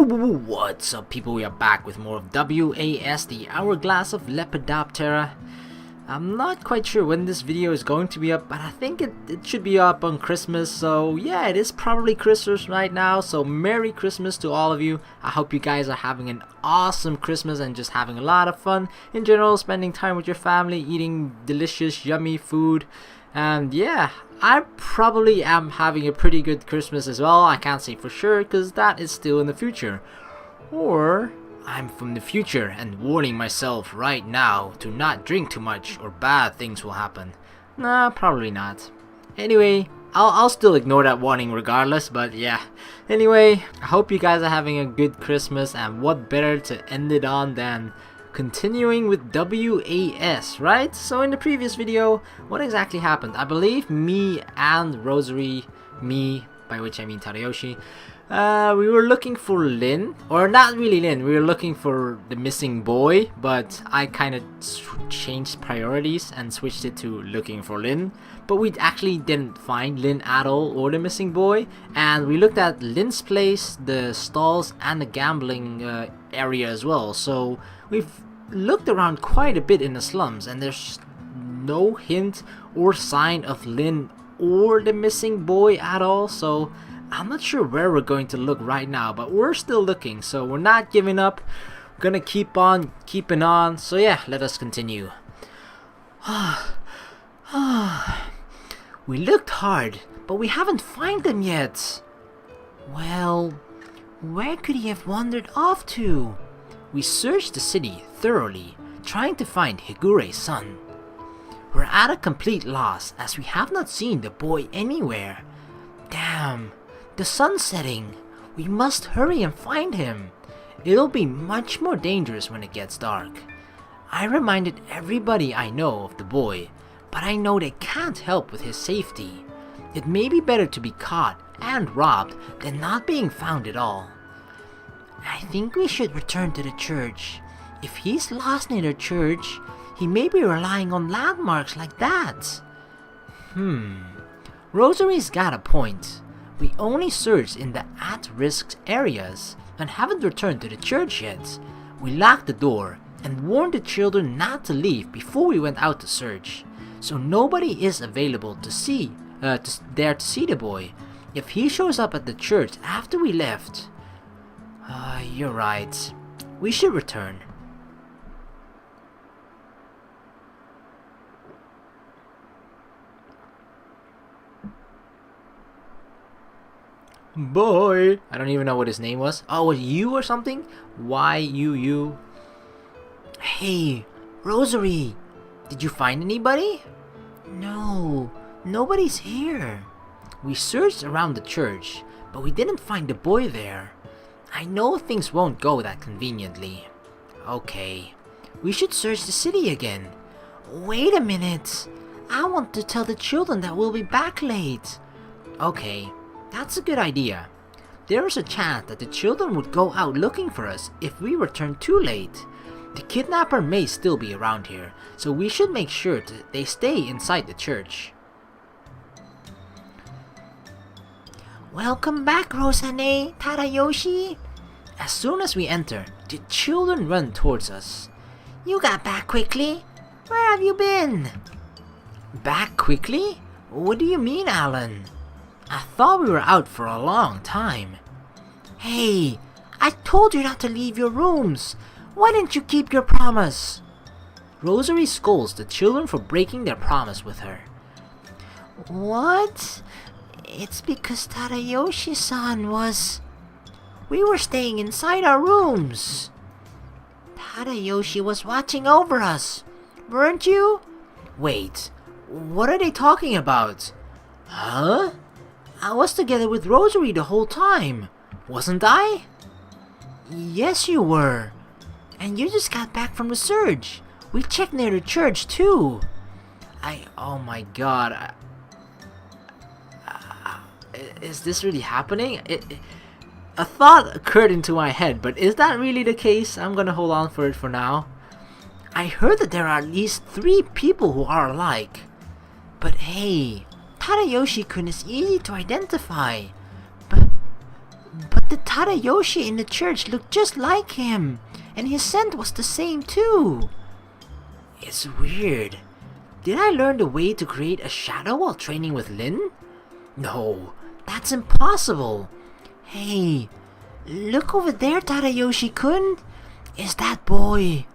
What's up, people? We are back with more of WAS, the Hourglass of Lepidoptera. I'm not quite sure when this video is going to be up, but I think it should be up on Christmas. So yeah, it is probably Christmas right now, so Merry Christmas to all of you. I hope you guys are having an awesome Christmas and just having a lot of fun in general, spending time with your family, eating delicious yummy food. And yeah, I probably am having a pretty good Christmas as well. I can't say for sure because that is still in the future. Or I'm from the future and warning myself right now to not drink too much or bad things will happen. Nah, probably not. Anyway, I'll still ignore that warning regardless, but yeah. Anyway, I hope you guys are having a good Christmas, and what better to end it on than continuing with WAS, right? So in the previous video, what exactly happened? I believe me and Rosary, me, by which I mean Tadayoshi, we were looking for Lin, or not really Lin, we were looking for the missing boy, but I kind of changed priorities and switched it to looking for Lin. But we actually didn't find Lin at all, or the missing boy, and we looked at Lin's place, the stalls, and the gambling area as well. So we've looked around quite a bit in the slums, and there's no hint or sign of Lin or the missing boy at all. So I'm not sure where we're going to look right now, but we're still looking, so we're not giving up. We're gonna keep on keeping on. So yeah, let us continue. We looked hard, but we haven't found them yet. Well, where could he have wandered off to? We searched the city thoroughly, trying to find Higure's son. We're at a complete loss as we have not seen the boy anywhere. Damn, the sun's setting. We must hurry and find him. It'll be much more dangerous when it gets dark. I reminded everybody I know of the boy, but I know they can't help with his safety. It may be better to be caught and robbed than not being found at all. I think we should return to the church. If he's lost near the church, he may be relying on landmarks like that. Rosary's got a point. We only searched in the at-risk areas and haven't returned to the church yet. We locked the door and warned the children not to leave before we went out to search, so nobody is available to see to see the boy. If he shows up at the church after we left, you're right. We should return. Boy, I don't even know what his name was. Oh, was you or something? Y-U-U. Hey, Rosary, did you find anybody? No, nobody's here. We searched around the church, but we didn't find the boy there. I know things won't go that conveniently. Okay, we should search the city again. Wait a minute. I want to tell the children that we'll be back late. Okay, that's a good idea. There is a chance that the children would go out looking for us if we return too late. The kidnapper may still be around here, so we should make sure that they stay inside the church. Welcome back, Rosane, Tadayoshi. As soon as we enter, the children run towards us. You got back quickly? Where have you been? Back quickly? What do you mean, Alan? I thought we were out for a long time. Hey, I told you not to leave your rooms. Why didn't you keep your promise? Rosary scolds the children for breaking their promise with her. What? It's because Tadayoshi-san was... We were staying inside our rooms. Tadayoshi was watching over us, weren't you? Wait, what are they talking about? Huh? I was together with Rosary the whole time, wasn't I? Yes, you were. And you just got back from the surge. We checked near the church too. Oh my god. Is this really happening? A thought occurred into my head, but is that really the case? I'm gonna hold on for it for now. I heard that there are at least 3 people who are alike. But hey, Tadayoshi-kun is easy to identify. But the Tadayoshi in the church looked just like him, and his scent was the same too. It's weird. Did I learn the way to create a shadow while training with Lin? No, that's impossible. Hey, look over there, Tadayoshi-kun. Is that boy?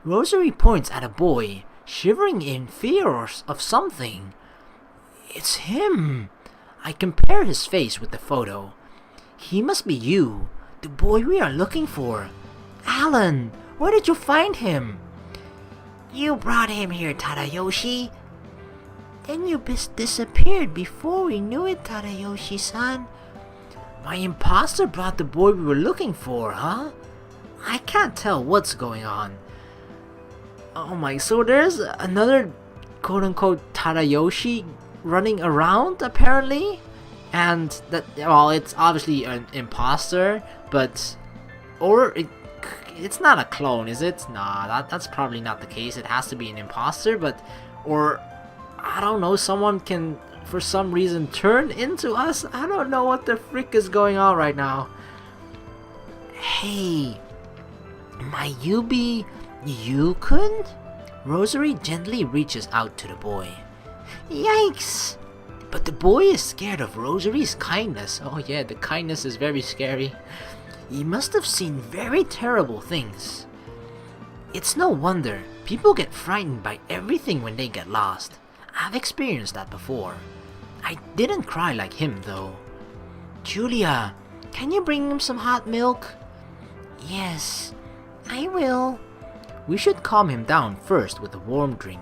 Rosary points at a boy, shivering in fear of something. It's him. I compare his face with the photo. He must be you, the boy we are looking for. Alan, where did you find him? You brought him here, Tadayoshi. Then you disappeared before we knew it, Tadayoshi-san. My imposter brought the boy we were looking for, huh? I can't tell what's going on. Oh my, so there's another quote-unquote Tadayoshi running around, apparently? And that, well, it's obviously an imposter, but... Or it's not a clone, is it? Nah, that's probably not the case. It has to be an imposter, but... Or, I don't know, someone can, for some reason, turn into us? I don't know what the frick is going on right now. Hey... Might you be you-kun? Rosary gently reaches out to the boy. Yikes! But the boy is scared of Rosary's kindness. Oh yeah, the kindness is very scary. He must have seen very terrible things. It's no wonder. People get frightened by everything when they get lost. I've experienced that before. I didn't cry like him though. Julia, can you bring him some hot milk? Yes, I will. We should calm him down first with a warm drink.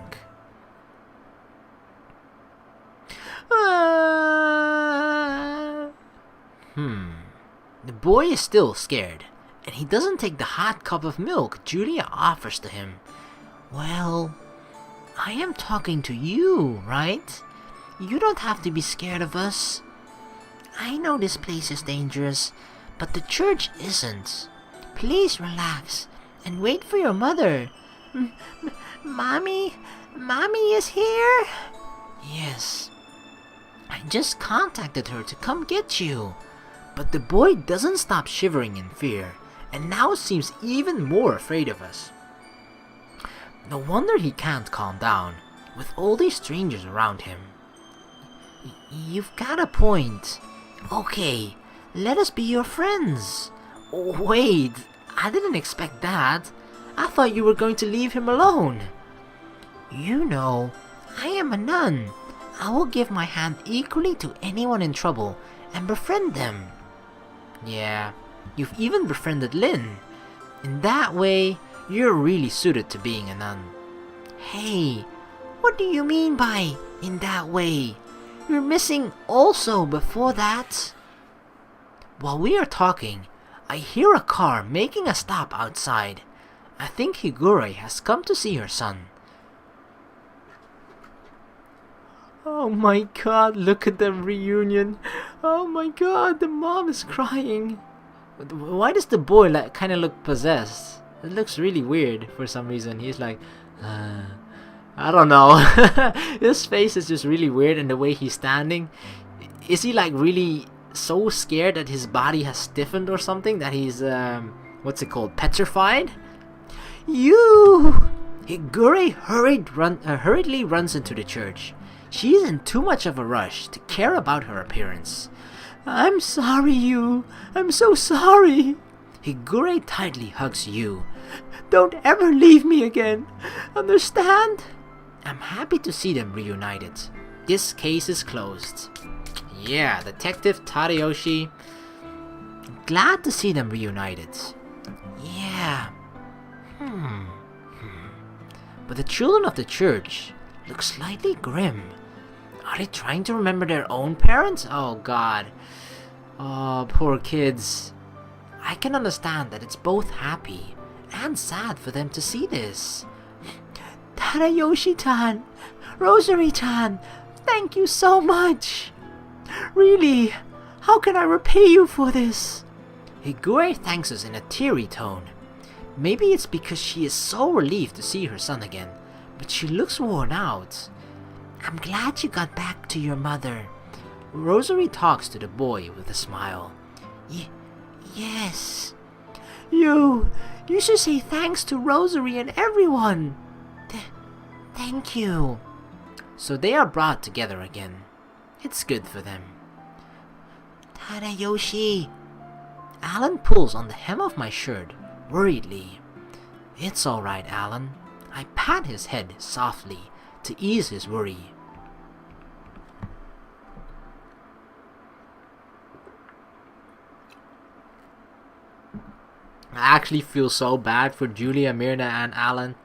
The boy is still scared, and he doesn't take the hot cup of milk Julia offers to him. Well, I am talking to you, right? You don't have to be scared of us. I know this place is dangerous, but the church isn't. Please relax and wait for your mother. Mommy is here? Yes. I just contacted her to come get you. But the boy doesn't stop shivering in fear, and now seems even more afraid of us. No wonder he can't calm down, with all these strangers around him. You've got a point. Okay, let us be your friends. Oh, wait, I didn't expect that. I thought you were going to leave him alone. You know, I am a nun. I will give my hand equally to anyone in trouble and befriend them. Yeah, you've even befriended Lin. In that way, you're really suited to being a nun. Hey, what do you mean by in that way? You're missing also before that. While we are talking, I hear a car making a stop outside. I think Higure has come to see her son. Oh my god, look at the reunion. Oh my god, the mom is crying. Why does the boy kind of look possessed? It looks really weird for some reason. He's like, I don't know. His face is just really weird, and the way he's standing. Is he like really so scared that his body has stiffened or something? That he's, what's it called? Petrified? You! Higure hurriedly runs into the church. She's in too much of a rush to care about her appearance. I'm sorry, Yu. I'm so sorry. Higure tightly hugs Yu. Don't ever leave me again. Understand? I'm happy to see them reunited. This case is closed. Yeah, Detective Tadayoshi. Glad to see them reunited. Yeah. But the children of the church look slightly grim. Are they trying to remember their own parents? Oh god. Oh, poor kids. I can understand that it's both happy and sad for them to see this. Tadayoshi-tan, Rosary-tan, thank you so much. Really, how can I repay you for this? Higure thanks us in a teary tone. Maybe it's because she is so relieved to see her son again, but she looks worn out. I'm glad you got back to your mother. Rosary talks to the boy with a smile. Yes. You should say thanks to Rosary and everyone. Thank you. So they are brought together again. It's good for them. Tadayoshi. Alan pulls on the hem of my shirt, worriedly. It's alright, Alan. I pat his head softly to ease his worry. I actually feel so bad for Julia, Myrna, and Alan.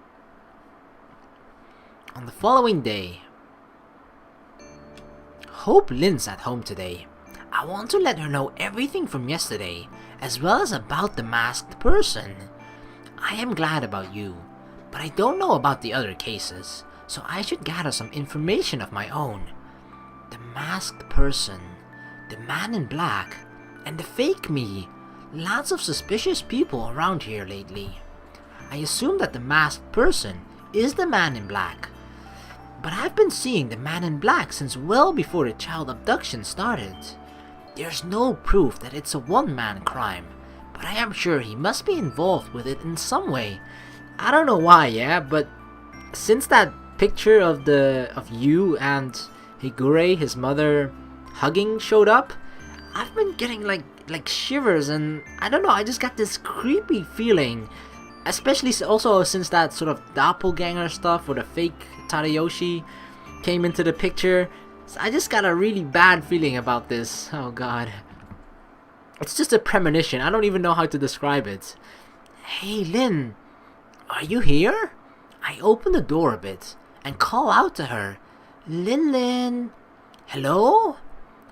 On the following day, Hope Lynn's at home today. I want to let her know everything from yesterday, as well as about the masked person. I am glad about you, but I don't know about the other cases, so I should gather some information of my own. The masked person, the man in black, and the fake me. Lots of suspicious people around here lately. I assume that the masked person is the man in black. But I've been seeing the man in black since well before the child abduction started. There's no proof that it's a one-man crime, but I am sure he must be involved with it in some way. I don't know why, yeah, but since that picture of you and Higure, his mother, hugging showed up, I've been getting like shivers, and I don't know, I just got this creepy feeling, especially also since that sort of doppelganger stuff or the fake Tadayoshi came into the picture. So I just got a really bad feeling about this. Oh god. It's just a premonition. I don't even know how to describe it. Hey Lynn, are you here? I open the door a bit and call out to her. Lynn. Hello?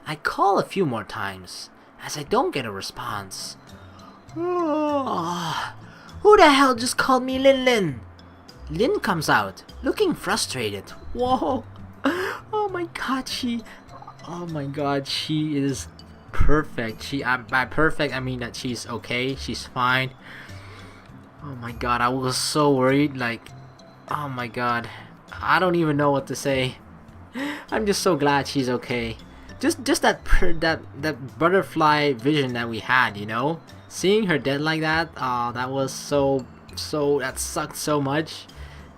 I call a few more times as I don't get a response. Oh, who the hell just called me Lynn? Lynn comes out, looking frustrated. Whoa! Oh my god, she is perfect. By perfect, I mean that she's okay, she's fine. Oh my god, I was so worried, like, oh my god. I don't even know what to say. I'm just so glad she's okay. Just that butterfly vision that we had, you know? Seeing her dead like that, that was so that sucked so much.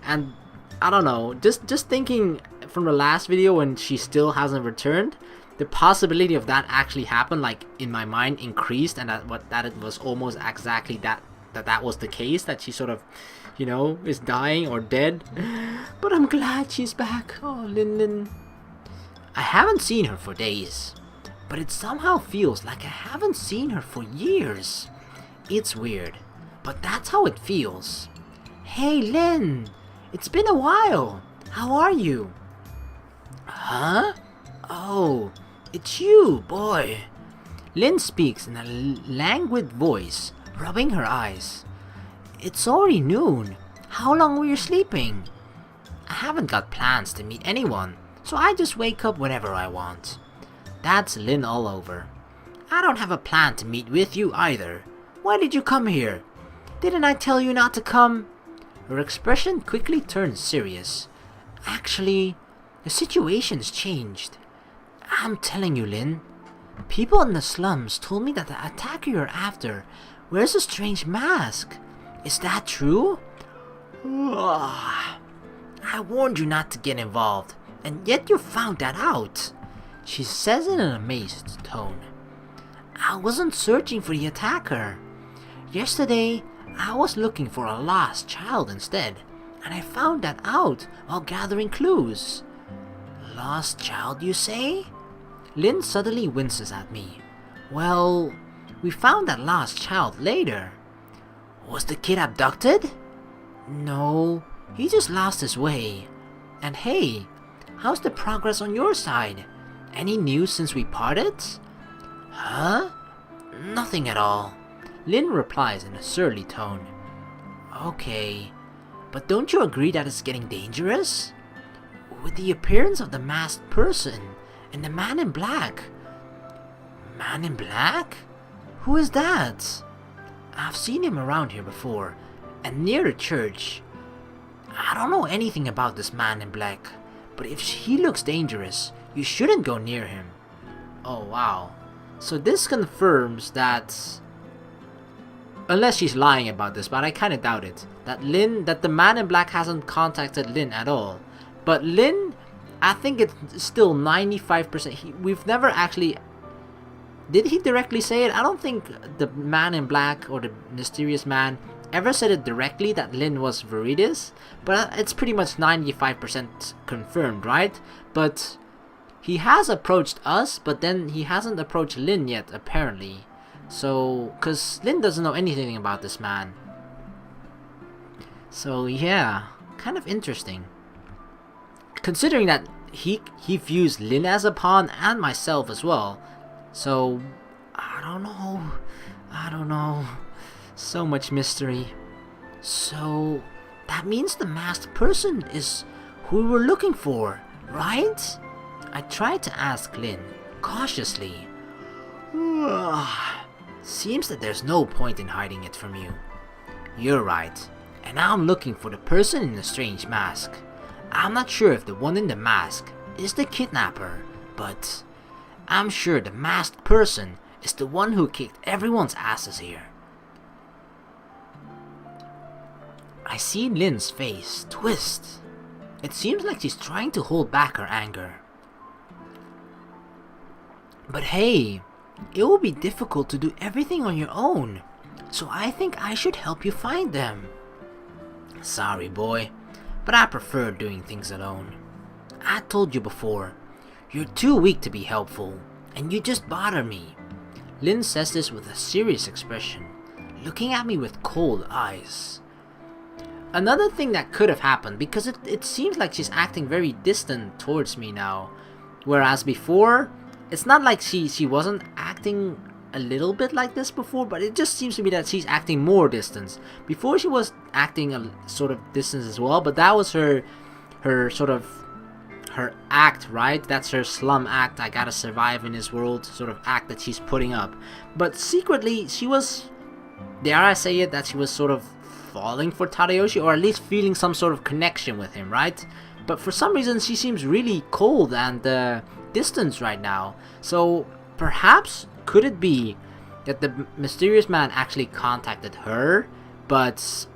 And I don't know, just thinking from the last video when she still hasn't returned, the possibility of that actually happened, like, in my mind increased, and that it was almost exactly that was the case, that she sort of, you know, is dying or dead. But I'm glad she's back. Oh, Lynn. I haven't seen her for days, but it somehow feels like I haven't seen her for years. It's weird, but that's how it feels. Hey Lynn, it's been a while. How are you? Huh? Oh, it's you, boy. Lynn speaks in a languid voice, rubbing her eyes. It's already noon. How long were you sleeping? I haven't got plans to meet anyone, so I just wake up whenever I want. That's Lynn all over. I don't have a plan to meet with you either. Why did you come here? Didn't I tell you not to come? Her expression quickly turned serious. Actually, the situation's changed. I'm telling you, Lynn. People in the slums told me that the attacker you're after wears a strange mask. Is that true? I warned you not to get involved, and yet you found that out. She says in an amazed tone. I wasn't searching for the attacker. Yesterday, I was looking for a lost child instead, and I found that out while gathering clues. Lost child, you say? Lynn suddenly winces at me. Well, we found that lost child later. Was the kid abducted? No, he just lost his way. And hey, how's the progress on your side? Any news since we parted? Huh? Nothing at all. Lynn replies in a surly tone. Okay, but don't you agree that it's getting dangerous? With the appearance of the masked person and the man in black. Man in black? Who is that? I've seen him around here before, and near the church. I don't know anything about this man in black, but if he looks dangerous, you shouldn't go near him. Oh wow. So this confirms that, unless she's lying about this, but I kinda doubt it, that the man in black hasn't contacted Lin at all. But Lin, I think it's still 95%. We've never actually... Did he directly say it? I don't think the man in black or the mysterious man ever said it directly that Lin was Veritas, but it's pretty much 95% confirmed, right? But he has approached us, but then he hasn't approached Lin yet, apparently. So, cause Lin doesn't know anything about this man. So yeah, kind of interesting. Considering that he views Lin as a pawn and myself as well. So, I don't know. So much mystery. So, that means the masked person is who we were looking for, right? I tried to ask Lin, cautiously. Seems that there's no point in hiding it from you. You're right, and I'm looking for the person in the strange mask. I'm not sure if the one in the mask is the kidnapper, but I'm sure the masked person is the one who kicked everyone's asses here. I see Lin's face twist. It seems like she's trying to hold back her anger. But hey, it will be difficult to do everything on your own, so I think I should help you find them. Sorry, boy, but I prefer doing things alone. I told you before, you're too weak to be helpful, and you just bother me. Lin says this with a serious expression, looking at me with cold eyes. Another thing that could have happened, because it seems like she's acting very distant towards me now, whereas before, it's not like she wasn't acting a little bit like this before, but it just seems to me that she's acting more distance. Before she was acting a sort of distance as well, but that was her sort of her act, right? That's her slum act, I gotta survive in this world sort of act that she's putting up. But secretly, she was, dare I say it, that she was sort of falling for Tadayoshi, or at least feeling some sort of connection with him, right? But for some reason, she seems really cold and distant right now. So perhaps, could it be that the mysterious man actually contacted her, but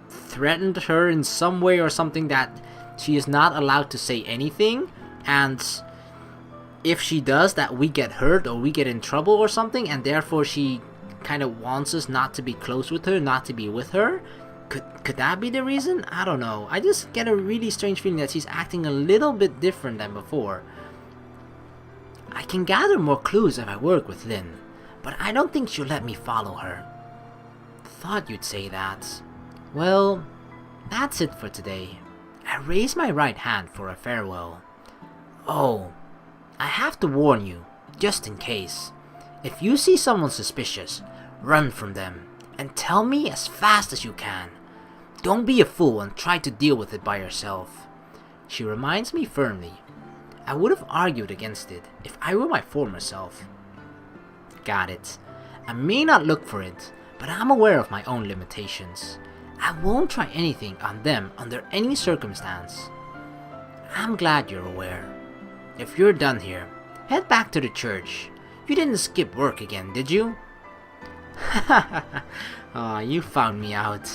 threatened her in some way or something, that she is not allowed to say anything, and if she does, that we get hurt or we get in trouble or something, and therefore she kind of wants us not to be close with her, not to be with her? Could that be the reason? I don't know. I just get a really strange feeling that she's acting a little bit different than before. I can gather more clues if I work with Lin, but I don't think she'll let me follow her. Thought you'd say that. Well, that's it for today. I raise my right hand for a farewell. Oh, I have to warn you, just in case. If you see someone suspicious, run from them, and tell me as fast as you can. Don't be a fool and try to deal with it by yourself. She reminds me firmly. I would have argued against it if I were my former self. Got it. I may not look for it, but I'm aware of my own limitations. I won't try anything on them under any circumstance. I'm glad you're aware. If you're done here, head back to the church. You didn't skip work again, did you? Aw, you found me out.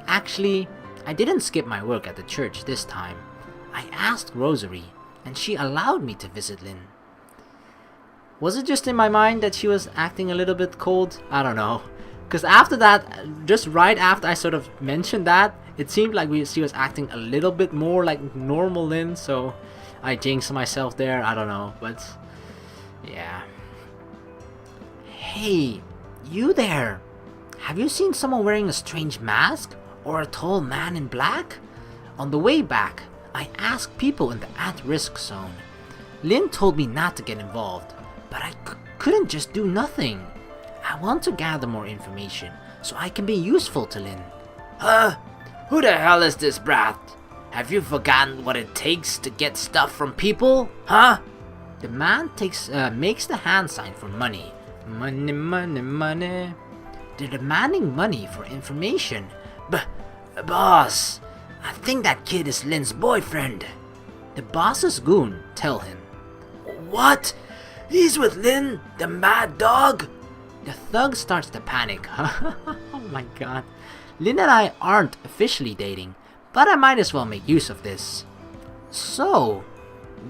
Actually, I didn't skip my work at the church this time. I asked Rosary, and she allowed me to visit Lin. Was it just in my mind that she was acting a little bit cold? I don't know. Because after that, just right after I sort of mentioned that, it seemed like she was acting a little bit more like normal Lin, so I jinxed myself there, I don't know, but yeah. Hey, you there! Have you seen someone wearing a strange mask? Or a tall man in black? On the way back, I asked people in the at-risk zone. Lin told me not to get involved, but I couldn't just do nothing. I want to gather more information, so I can be useful to Lin. Who the hell is this brat? Have you forgotten what it takes to get stuff from people? Huh? The man makes the hand sign for money. Money, money, money. They're demanding money for information. Boss, I think that kid is Lin's boyfriend. The boss's goon, tell him. What? He's with Lin, the mad dog? The thug starts to panic. Oh my god. Lin and I aren't officially dating, but I might as well make use of this. So,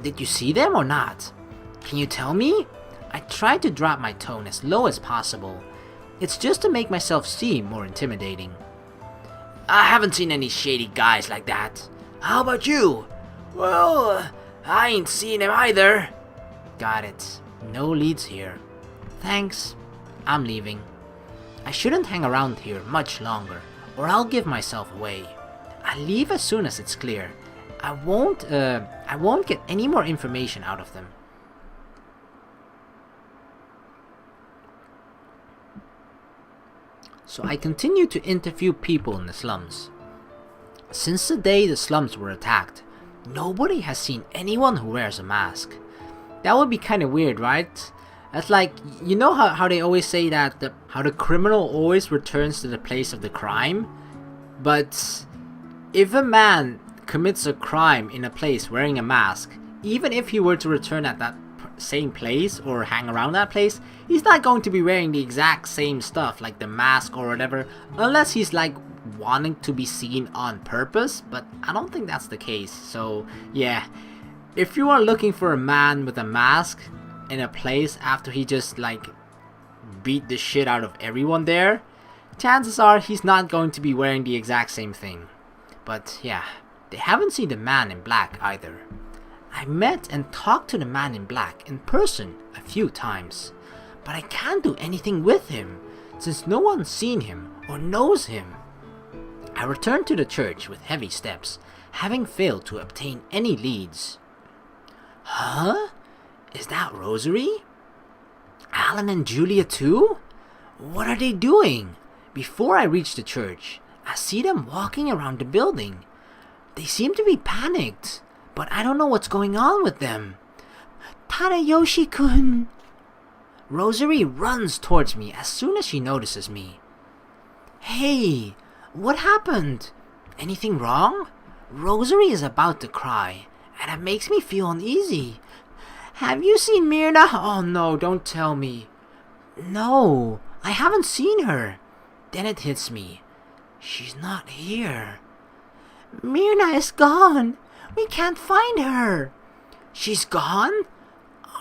did you see them or not? Can you tell me? I tried to drop my tone as low as possible. It's just to make myself seem more intimidating. I haven't seen any shady guys like that. How about you? Well, I ain't seen him either. Got it. No leads here. Thanks. I'm leaving. I shouldn't hang around here much longer, or I'll give myself away. I'll leave as soon as it's clear. I won't get any more information out of them. So I continue to interview people in the slums. Since the day the slums were attacked, nobody has seen anyone who wears a mask. That would be kind of weird, right? That's like, you know how they always say that how the criminal always returns to the place of the crime? But if a man commits a crime in a place wearing a mask, even if he were to return at that same place or hang around that place, he's not going to be wearing the exact same stuff like the mask or whatever, unless he's like wanting to be seen on purpose, but I don't think that's the case. So yeah, if you are looking for a man with a mask in a place after he just like beat the shit out of everyone there, chances are he's not going to be wearing the exact same thing. But yeah, they haven't seen the man in black either. I met and talked to the man in black in person a few times, but I can't do anything with him since no one's seen him or knows him. I returned to the church with heavy steps, having failed to obtain any leads. Huh? Is that Rosary? Alan and Julia too? What are they doing? Before I reach the church, I see them walking around the building. They seem to be panicked, but I don't know what's going on with them. Tadayoshi-kun! Rosary runs towards me as soon as she notices me. Hey, what happened? Anything wrong? Rosary is about to cry, and it makes me feel uneasy. Have you seen Myrna? Oh no, don't tell me. No, I haven't seen her. Then it hits me. She's not here. Myrna is gone. We can't find her. She's gone?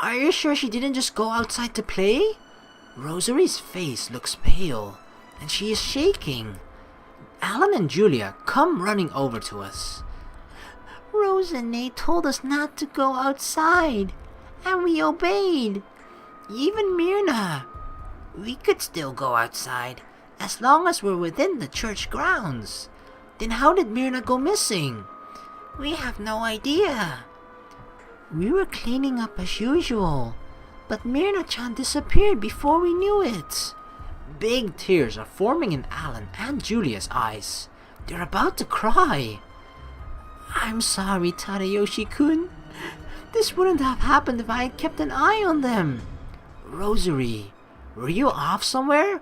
Are you sure she didn't just go outside to play? Rosary's face looks pale, and she is shaking. Alan and Julia come running over to us. Rosa and Nate told us not to go outside, and we obeyed. Even Myrna. We could still go outside, as long as we're within the church grounds. Then how did Myrna go missing? We have no idea. We were cleaning up as usual, but Myrna-chan disappeared before we knew it. Big tears are forming in Alan and Julia's eyes. They're about to cry. I'm sorry, Tadayoshi-kun. This wouldn't have happened if I had kept an eye on them. Rosary, were you off somewhere?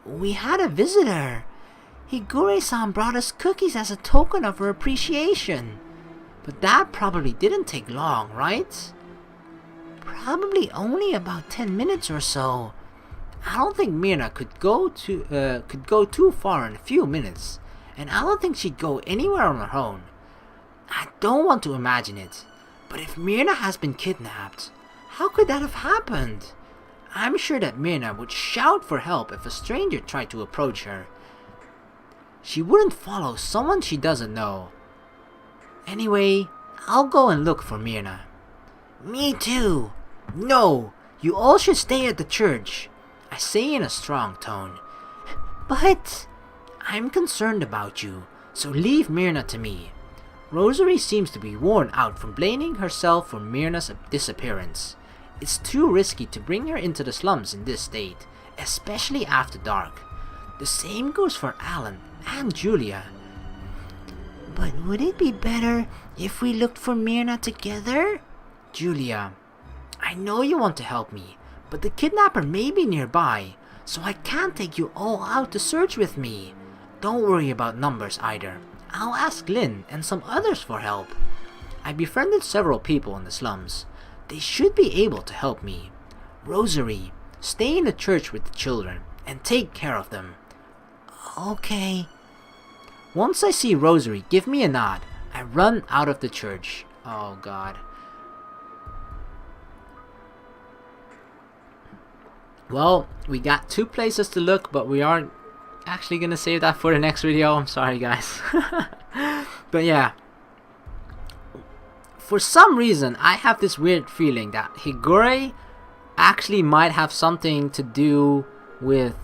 We had a visitor. Higure-san brought us cookies as a token of her appreciation. But that probably didn't take long, right? Probably only about 10 minutes or so. I don't think Myrna could go too far in a few minutes, and I don't think she'd go anywhere on her own. I don't want to imagine it, but if Myrna has been kidnapped, how could that have happened? I'm sure that Myrna would shout for help if a stranger tried to approach her. She wouldn't follow someone she doesn't know. Anyway, I'll go and look for Myrna. Me too. No, you all should stay at the church, I say in a strong tone. But I'm concerned about you, so leave Myrna to me. Rosary seems to be worn out from blaming herself for Myrna's disappearance. It's too risky to bring her into the slums in this state, especially after dark. The same goes for Alan and Julia. But would it be better if we looked for Myrna together? Julia, I know you want to help me, but the kidnapper may be nearby, so I can't take you all out to search with me. Don't worry about numbers either. I'll ask Lynn and some others for help. I befriended several people in the slums. They should be able to help me. Rosary, stay in the church with the children and take care of them. Okay. Once I see Rosary give me a nod, I run out of the church. Oh God. Well, we got 2 places to look, but we aren't actually gonna save that for the next video. I'm sorry guys. But yeah, for some reason I have this weird feeling that Higure actually might have something to do with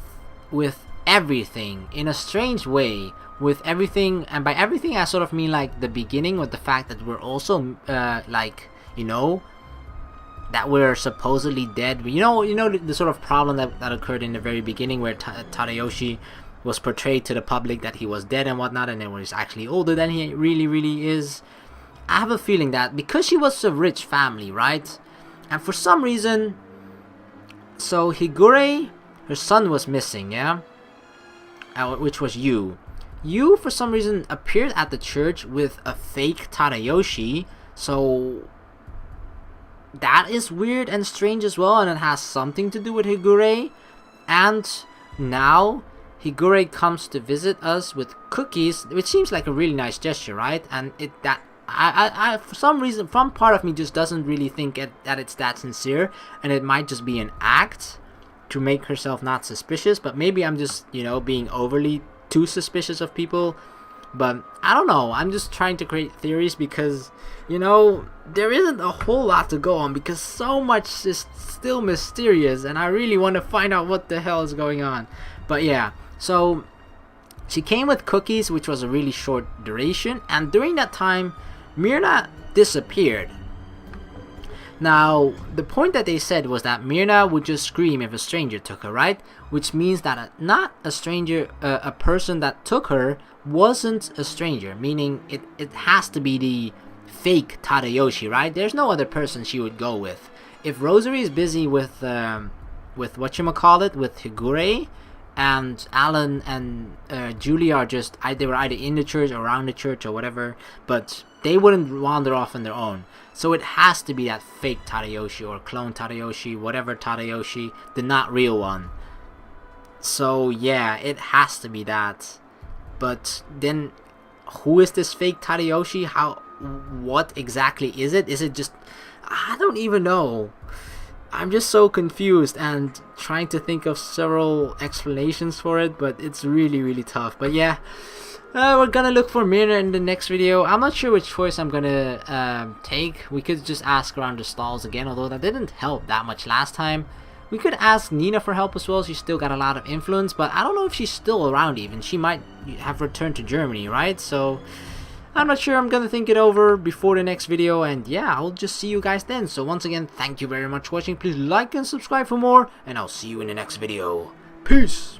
everything in a strange way, with everything. And by everything I sort of mean like the beginning, with the fact that we're also like, you know, that we're supposedly dead. You know the sort of problem that occurred in the very beginning, where Tadayoshi was portrayed to the public that he was dead and whatnot, and then was actually older than he really is. I have a feeling that because she was a rich family, right? And for some reason, so Higure, her son was missing, yeah? Which was Yu. Yu, for some reason, appeared at the church with a fake Tadayoshi, so that is weird and strange as well, and it has something to do with Higure. And now Higure comes to visit us with cookies, which seems like a really nice gesture, right? And I for some reason, some part of me just doesn't really think that it's that sincere, and it might just be an act to make herself not suspicious. But maybe I'm just, you know, being overly too suspicious of people. But I don't know, I'm just trying to create theories because, you know, there isn't a whole lot to go on because so much is still mysterious, and I really want to find out what the hell is going on. But yeah, so she came with cookies, which was a really short duration, and during that time Myrna disappeared. Now the point that they said was that Myrna would just scream if a stranger took her, right? Which means that not a stranger, a person that took her wasn't a stranger, meaning it has to be the fake Tadayoshi, right? There's no other person she would go with. If Rosary is busy with whatchamacallit, with Higure, and Alan and Julie are just, they were either in the church or around the church or whatever, but they wouldn't wander off on their own. So it has to be that fake Tadayoshi or clone Tadayoshi, whatever Tadayoshi, the not real one. So yeah, it has to be that. But then, who is this fake Tadayoshi? What exactly is it? Is it just, I don't even know. I'm just so confused and trying to think of several explanations for it, but it's really tough. But yeah, we're gonna look for Myrna in the next video. I'm not sure which choice I'm gonna take. We could just ask around the stalls again, although that didn't help that much last time. We could ask Nina for help as well. She's still got a lot of influence, but I don't know if she's still around even. She might have returned to Germany, right? So I'm not sure. I'm gonna think it over before the next video, and yeah, I'll just see you guys then. So once again, thank you very much for watching. Please like and subscribe for more, and I'll see you in the next video. Peace!